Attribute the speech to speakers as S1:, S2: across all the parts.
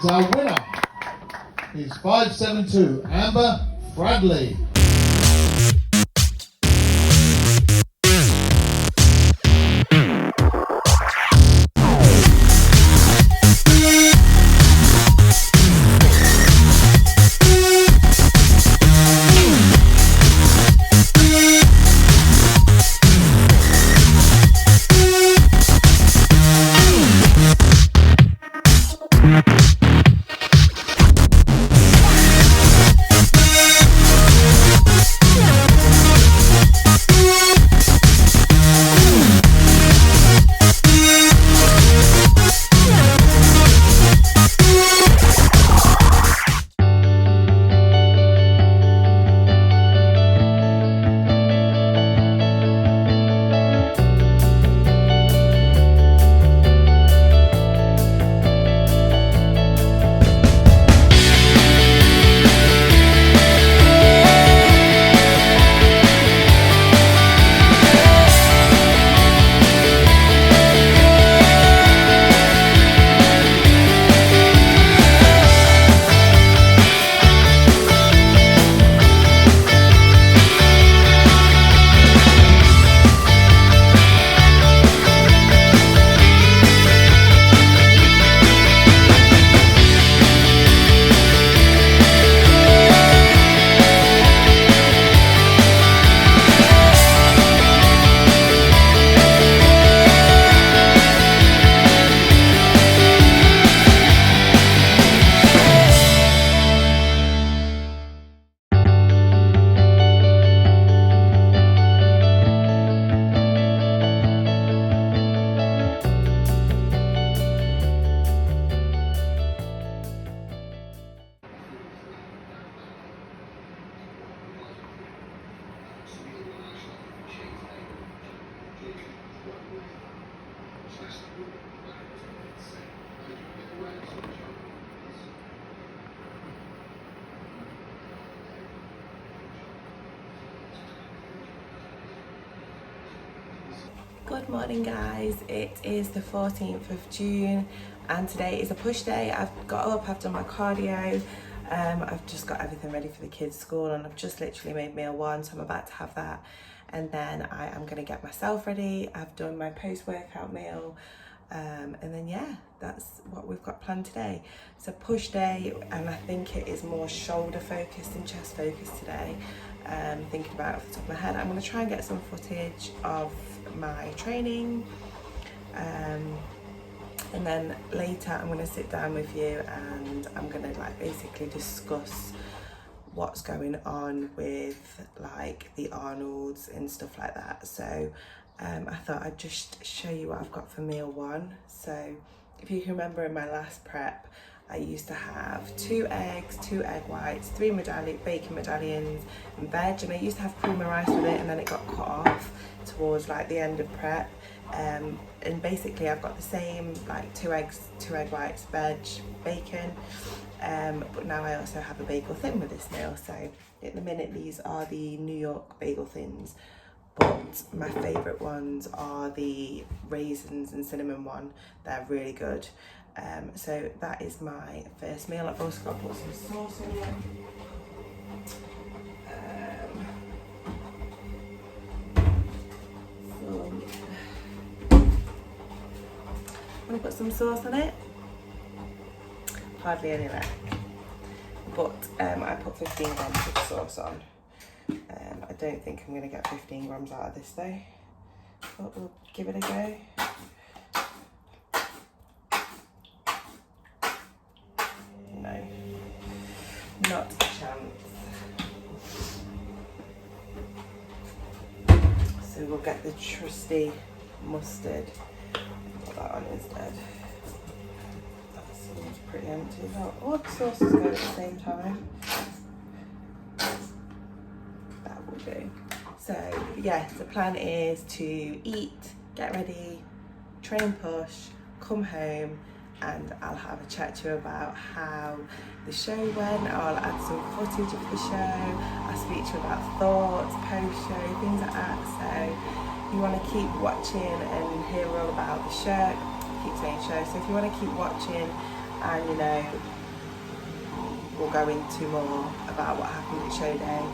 S1: Our winner is 572 Amber Bradley.
S2: Good morning guys, it is the 14th of June and today is a push day. I've got up, I've done my cardio, I've just got everything ready for the kids' school and I've just literally made meal one, so I'm about to have that and then I am going to get myself ready. I've done my post-workout meal and then yeah, that's what we've got planned today. It's a push day and I think it is more shoulder focused than chest focused today. Thinking about it off the top of my head, I'm going to try and get some footage of my training and then later I'm going to sit down with you and I'm going to like basically discuss what's going on with like the Arnolds and stuff like that. So I thought I'd just show you what I've got for meal one. So if you can remember in my last prep, I used to have 2 eggs, 2 egg whites, 3 bacon medallions and veg, and I used to have cream of rice with it and then it got cut off towards like the end of prep. And basically I've got the same like 2 eggs, 2 egg whites, veg, bacon, but now I also have a bagel thin with this meal. So at the minute these are the New York bagel thins, but my favourite ones are the raisins and cinnamon one. They're really good. So that is my first meal. I've also got to put some sauce in it. I'm going to put some sauce on it. Hardly any left. But I put 15 grams of sauce on. I don't think I'm going to get 15 grams out of this though. But we'll give it a go. Not a chance. So we'll get the trusty mustard and put that on instead. That seems pretty empty. All the sauces go at the same time. That will do. So yeah, the plan is to eat, get ready, train push, come home, and I'll have a chat to you about how the show went. I'll add some footage of the show. I'll speak to you about thoughts, post-show, things like that. So you want to keep watching and hear all about the show. I keep saying show. So if you want to keep watching, and, you know, we'll go into more about what happened at show day.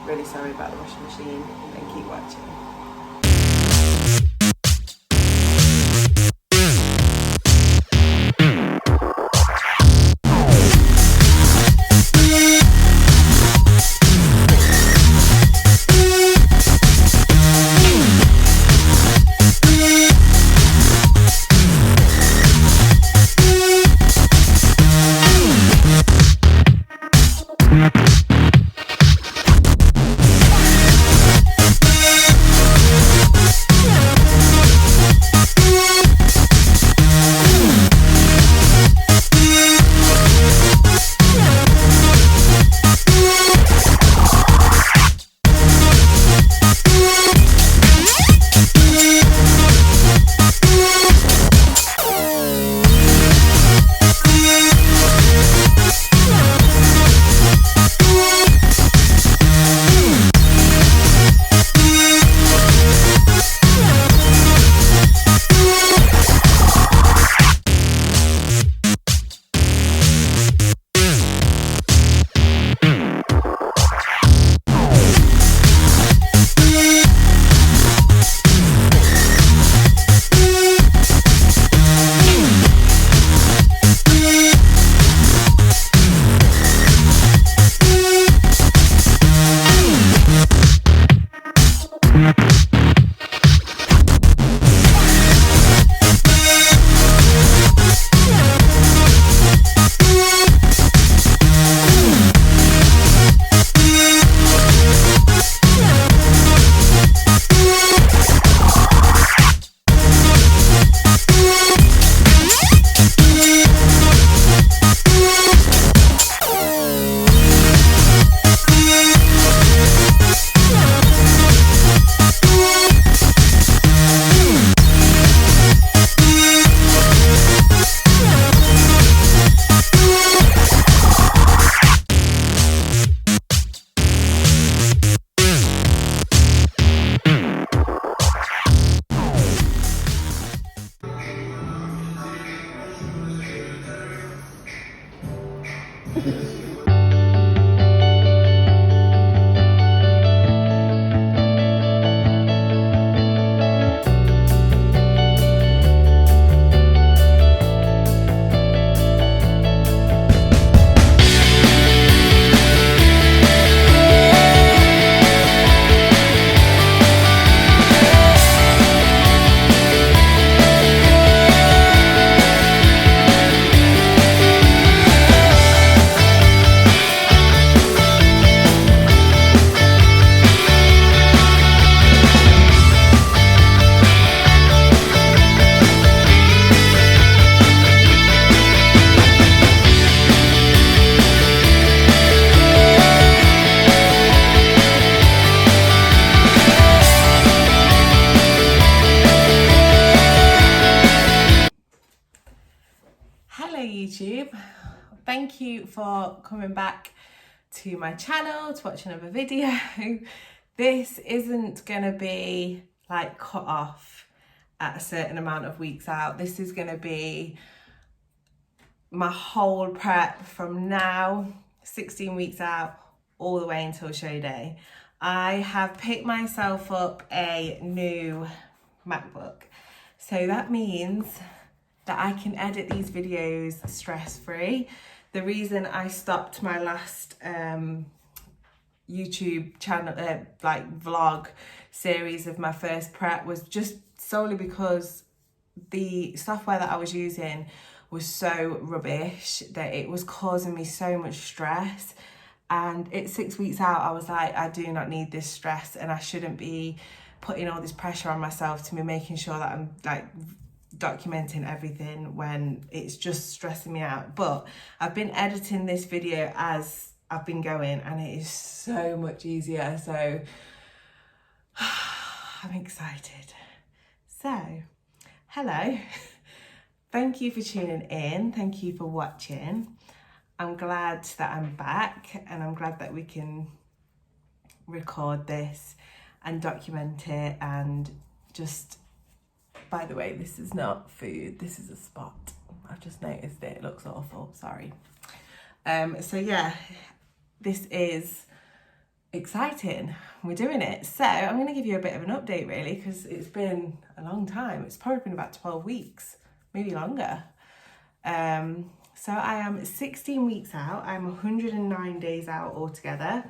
S2: Really sorry about the washing machine, and keep watching. YouTube, thank you for coming back to my channel to watch another video. This isn't gonna be like cut off at a certain amount of weeks out. This is gonna be my whole prep from now, 16 weeks out, all the way until show day. I have picked myself up a new MacBook, so that means that I can edit these videos stress-free. The reason I stopped my last YouTube channel, like vlog series of my first prep was just solely because the software that I was using was so rubbish that it was causing me so much stress. And it's 6 weeks out, I was like, I do not need this stress, and I shouldn't be putting all this pressure on myself to be making sure that I'm like documenting everything when it's just stressing me out. But I've been editing this video as I've been going, and it is so much easier, so I'm excited. So hello, thank you for tuning in, thank you for watching. I'm glad that I'm back, and I'm glad that we can record this and document it. And just, by the way, this is not food, this is a spot. I've just noticed it looks awful, sorry. So yeah, this is exciting. We're doing it. So I'm going to give you a bit of an update really, because it's been a long time. It's probably been about 12 weeks, maybe longer. So I am 16 weeks out. I'm 109 days out altogether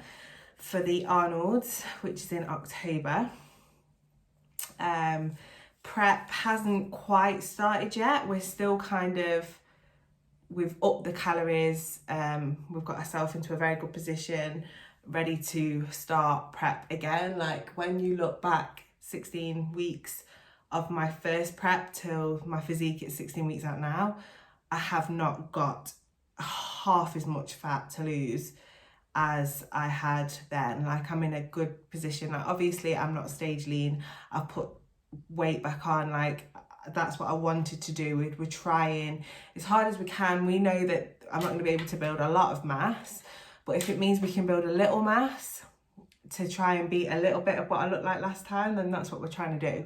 S2: for the Arnolds, which is in October. Prep hasn't quite started yet. We're still we've upped the calories. We've got ourselves into a very good position, ready to start prep again. Like when you look back 16 weeks of my first prep till my physique at 16 weeks out now, I have not got half as much fat to lose as I had then. Like I'm in a good position. Like obviously I'm not stage lean. I've put weight back on. Like that's what I wanted to do. We're trying as hard as we can. We know that I'm not going to be able to build a lot of mass, but if it means we can build a little mass to try and beat a little bit of what I looked like last time, then that's what we're trying to do.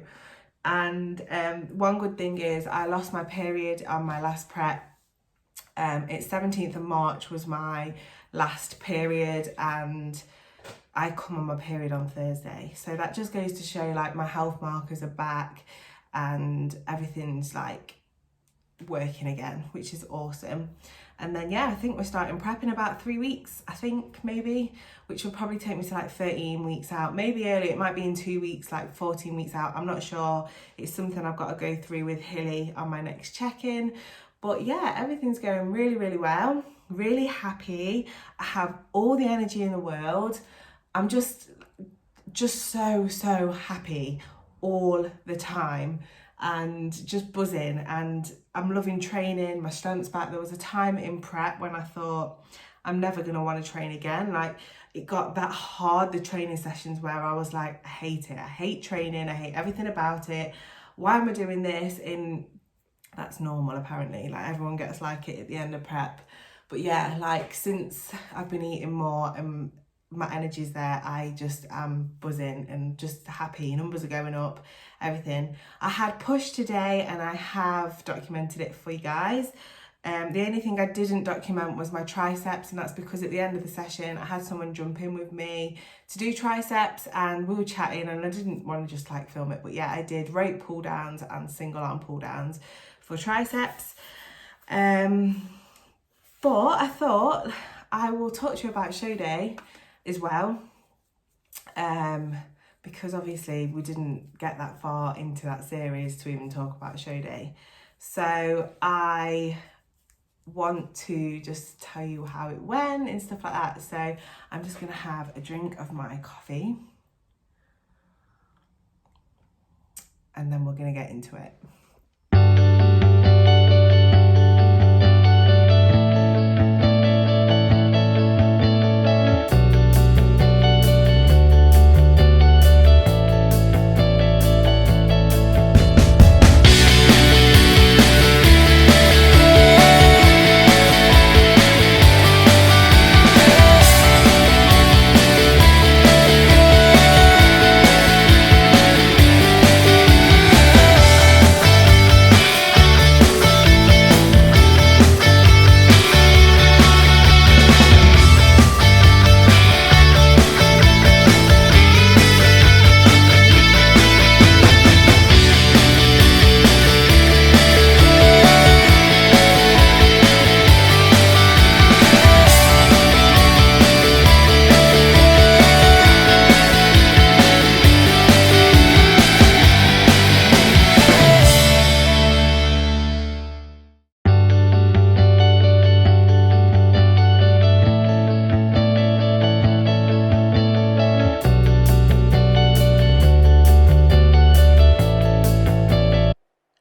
S2: And one good thing is I lost my period on my last prep. It's 17th of March was my last period, and I come on my period on Thursday. So that just goes to show like my health markers are back and everything's like working again, which is awesome. And then yeah, I think we're starting prep in about 3 weeks, I think maybe, which will probably take me to like 13 weeks out, maybe early. It might be in 2 weeks, like 14 weeks out. I'm not sure. It's something I've got to go through with Hilly on my next check-in. But yeah, everything's going really, really well. Really happy. I have all the energy in the world. I'm just so happy all the time and just buzzing, and I'm loving training. My strength's back. There was a time in prep when I thought I'm never going to want to train again. Like it got that hard, the training sessions, where I was like, I hate it. I hate training. I hate everything about it. Why am I doing this? That's normal apparently. Like everyone gets like it at the end of prep. But yeah, like since I've been eating more and my energy's there, I just am buzzing and just happy. Numbers are going up, everything. I had push today and I have documented it for you guys. The only thing I didn't document was my triceps, and that's because at the end of the session I had someone jump in with me to do triceps and we were chatting, and I didn't want to just like film it, but yeah, I did rope pull downs and single arm pull downs for triceps. But I thought I will talk to you about showday as well, because obviously we didn't get that far into that series to even talk about showday. So I want to just tell you how it went and stuff like that. So I'm just gonna have a drink of my coffee and then we're gonna get into it.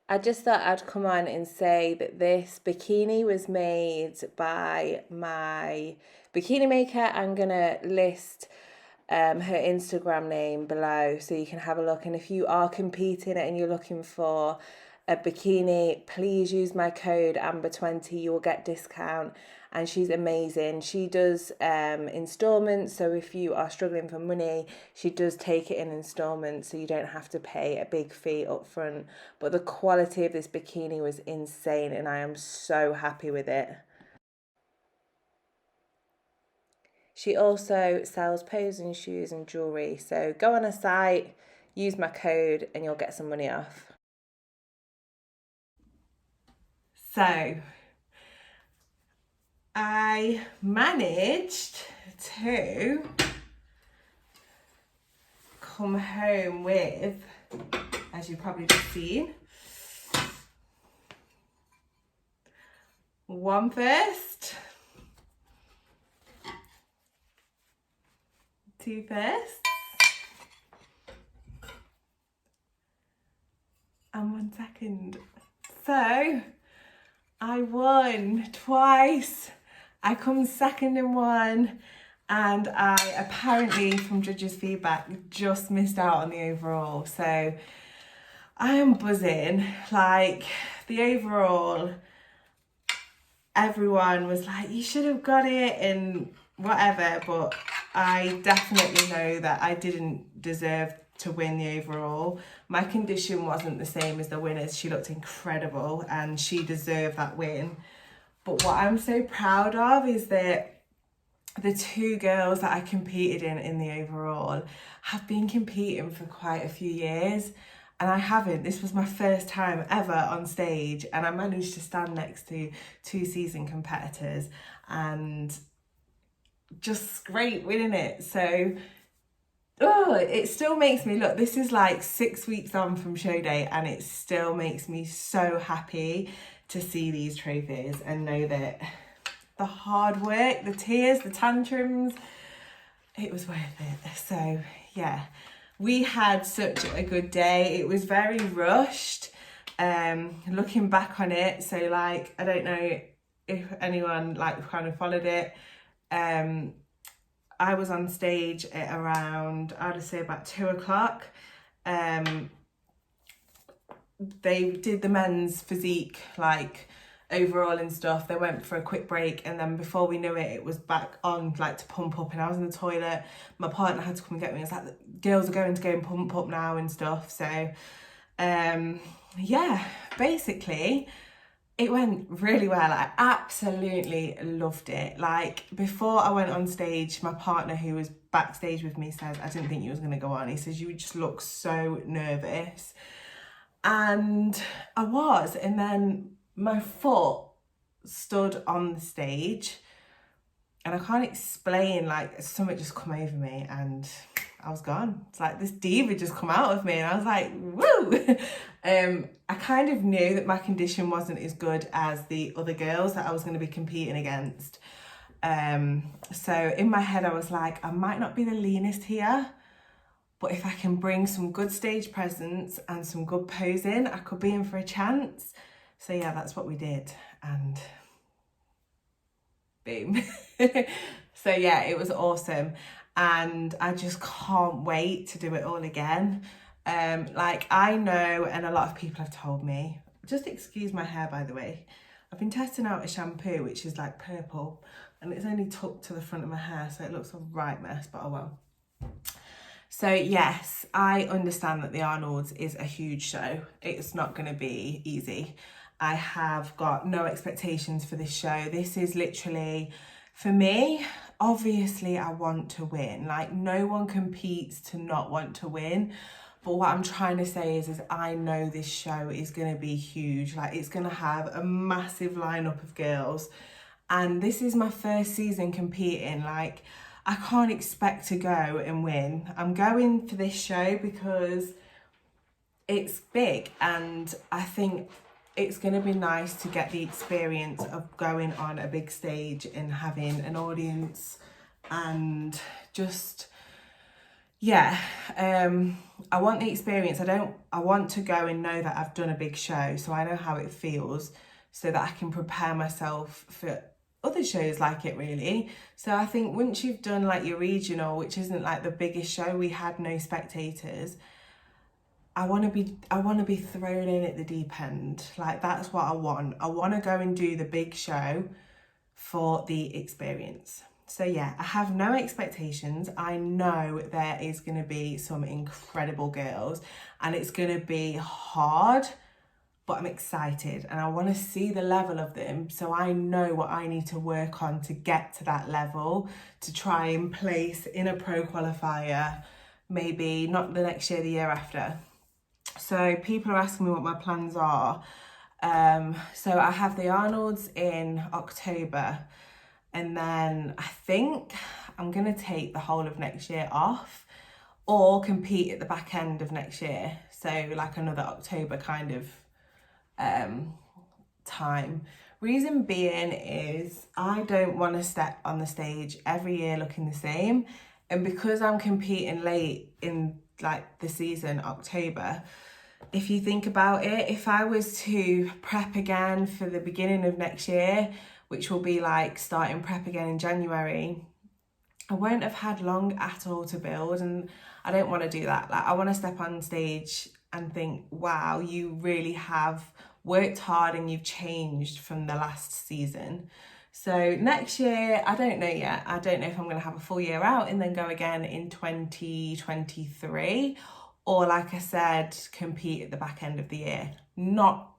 S2: I just thought I'd come on and say that this bikini was made by my bikini maker. I'm going to list her Instagram name below so you can have a look. And if you are competing and you're looking for a bikini, please use my code Amber20. You will get discount. and she's amazing. She does installments, so if you are struggling for money, she does take it in installments, so you don't have to pay a big fee up front. But the quality of this bikini was insane, and I am so happy with it. She also sells posing shoes and jewellery, so go on her site, use my code, and you'll get some money off. So, I managed to come home with, as you've probably just seen, one first, two firsts, and one second. So, I won twice. I come second in one, and I apparently, from judges' feedback, just missed out on the overall. So I am buzzing. Like, the overall, everyone was like, you should have got it and whatever, but I definitely know that I didn't deserve to win the overall. My condition wasn't the same as the winners. She looked incredible and she deserved that win. But what I'm so proud of is that the two girls that I competed in the overall have been competing for quite a few years, and I haven't. This was my first time ever on stage, and I managed to stand next to two seasoned competitors, and just great winning it. So it still makes me, look, this is like 6 weeks on from showday, and it still makes me so happy to see these trophies and know that the hard work, the tears, the tantrums, it was worth it. So yeah, we had such a good day. It was very rushed, looking back on it. So like, I don't know if anyone like kind of followed it. I was on stage at around, I'd say about 2 o'clock. They did the men's physique, like overall and stuff. They went for a quick break, and then before we knew it, it was back on, like, to pump up, and I was in the toilet. My partner had to come and get me. It's like, the girls are going to go and pump up now and stuff. So yeah, basically it went really well. I absolutely loved it. Like, before I went on stage, my partner, who was backstage with me, said, I didn't think you was going to go on. He says, you just look so nervous. And I was. And then my foot stood on the stage, and I can't explain, like, something just come over me and I was gone. It's like this diva just come out of me, and I was like, woo! I kind of knew that my condition wasn't as good as the other girls that I was going to be competing against. So in my head, I was like, I might not be the leanest here, but if I can bring some good stage presence and some good posing, I could be in for a chance. So yeah, that's what we did, and boom. So yeah, it was awesome, and I just can't wait to do it all again. Like, I know, and a lot of people have told me, just excuse my hair, by the way, I've been testing out a shampoo which is like purple, and it's only tucked to the front of my hair, so it looks a right mess, but oh well. So yes, I understand that the Arnolds is a huge show. It's not going to be easy. I have got no expectations for this show. This is literally, for me, obviously I want to win. Like, no one competes to not want to win. But what I'm trying to say is I know this show is going to be huge. Like, it's going to have a massive lineup of girls. And this is my first season competing. Like, I can't expect to go and win. I'm going for this show because it's big, and I think it's going to be nice to get the experience of going on a big stage and having an audience, and just, yeah, I want the experience. I want to go and know that I've done a big show, so I know how it feels, so that I can prepare myself for other shows like it, really. So I think once you've done like your regional, which isn't like the biggest show, we had no spectators, I want to be thrown in at the deep end. Like, that's what I want. I want to go and do the big show for the experience. So yeah, I have no expectations. I know there is going to be some incredible girls and it's going to be hard, but I'm excited and I want to see the level of them so I know what I need to work on to get to that level, to try and place in a pro qualifier, maybe not the next year, the year after. So people are asking me what my plans are. So I have the Arnolds in October, and then I think I'm going to take the whole of next year off or compete at the back end of next year. So like another October kind of time. Reason being is I don't want to step on the stage every year looking the same. And because I'm competing late in like the season, October, if you think about it, if I was to prep again for the beginning of next year, which will be like starting prep again in January, I won't have had long at all to build, and I don't want to do that. Like, I want to step on stage and think, wow, you really have worked hard and you've changed from the last season. So next year, I don't know yet. I don't know if I'm going to have a full year out and then go again in 2023, or like I said, compete at the back end of the year. Not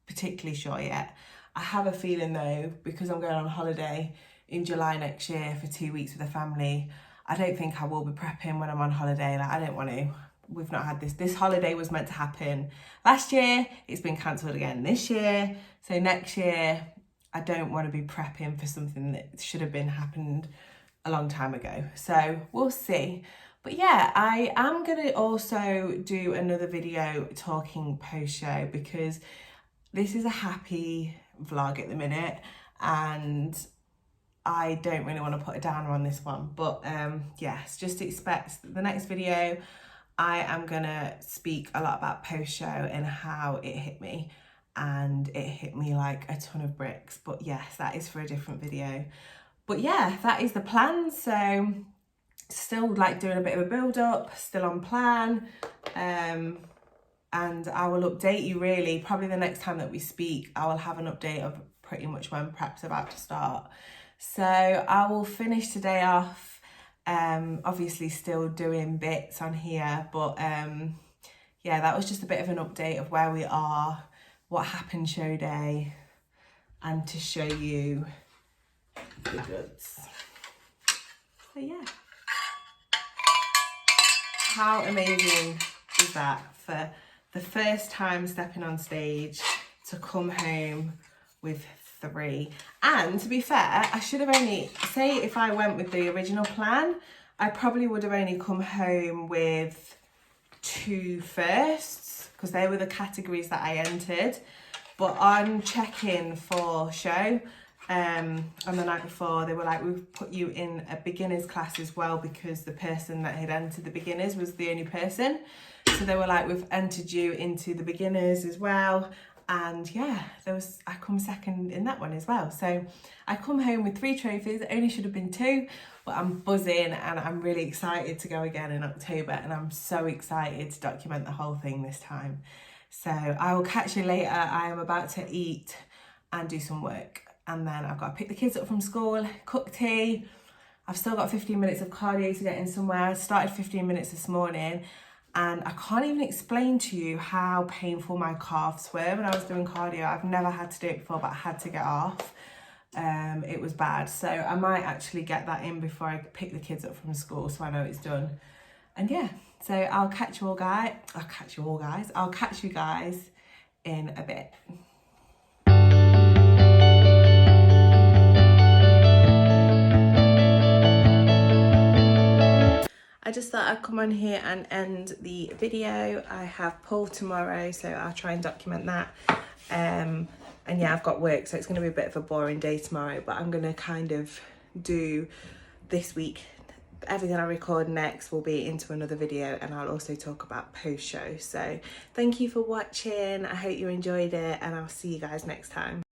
S2: particularly sure yet. I have a feeling though, because I'm going on holiday in July next year for 2 weeks with the family, I don't think I will be prepping when I'm on holiday. Like, I don't want to. We've not had this holiday was meant to happen last year. It's been cancelled again this year. So next year, I don't want to be prepping for something that should have been happened a long time ago. So we'll see. But yeah, I am going to also do another video talking post-show, because this is a happy vlog at the minute and I don't really want to put a downer on this one. But yes, just expect the next video. I am going to speak a lot about post-show and how it hit me. And it hit me like a ton of bricks. But yes, that is for a different video. But yeah, that is the plan. So still like doing a bit of a build up, still on plan. And I will update you really, probably the next time that we speak, I will have an update of pretty much when prep's about to start. So I will finish today off, obviously still doing bits on here, but yeah, that was just a bit of an update of where we are, what happened show day, and to show you the goods. So yeah. How amazing is that for the first time stepping on stage to come home with 3? And to be fair, I should have only, say if I went with the original plan, I probably would have only come home with 2 firsts, because they were the categories that I entered. But on check-in for show, on the night before, they were like, we've put you in a beginners class as well, because the person that had entered the beginners was the only person. So they were like, we've entered you into the beginners as well. And yeah, I come second in that one as well. So I come home with 3 trophies. It only should have been 2, but I'm buzzing and I'm really excited to go again in October. And I'm so excited to document the whole thing this time. So I will catch you later. I am about to eat and do some work. And then I've got to pick the kids up from school, cook tea. I've still got 15 minutes of cardio to get in somewhere. I started 15 minutes this morning. And I can't even explain to you how painful my calves were when I was doing cardio. I've never had to do it before, but I had to get off. It was bad. So I might actually get that in before I pick the kids up from school, so I know it's done. And yeah, so I'll catch you guys in a bit. I just thought I'd come on here and end the video. I have Paul tomorrow, so I'll try and document that. And yeah, I've got work, so it's going to be a bit of a boring day tomorrow, but I'm going to kind of do this week. Everything I record next will be into another video, and I'll also talk about post-show. So thank you for watching. I hope you enjoyed it, and I'll see you guys next time.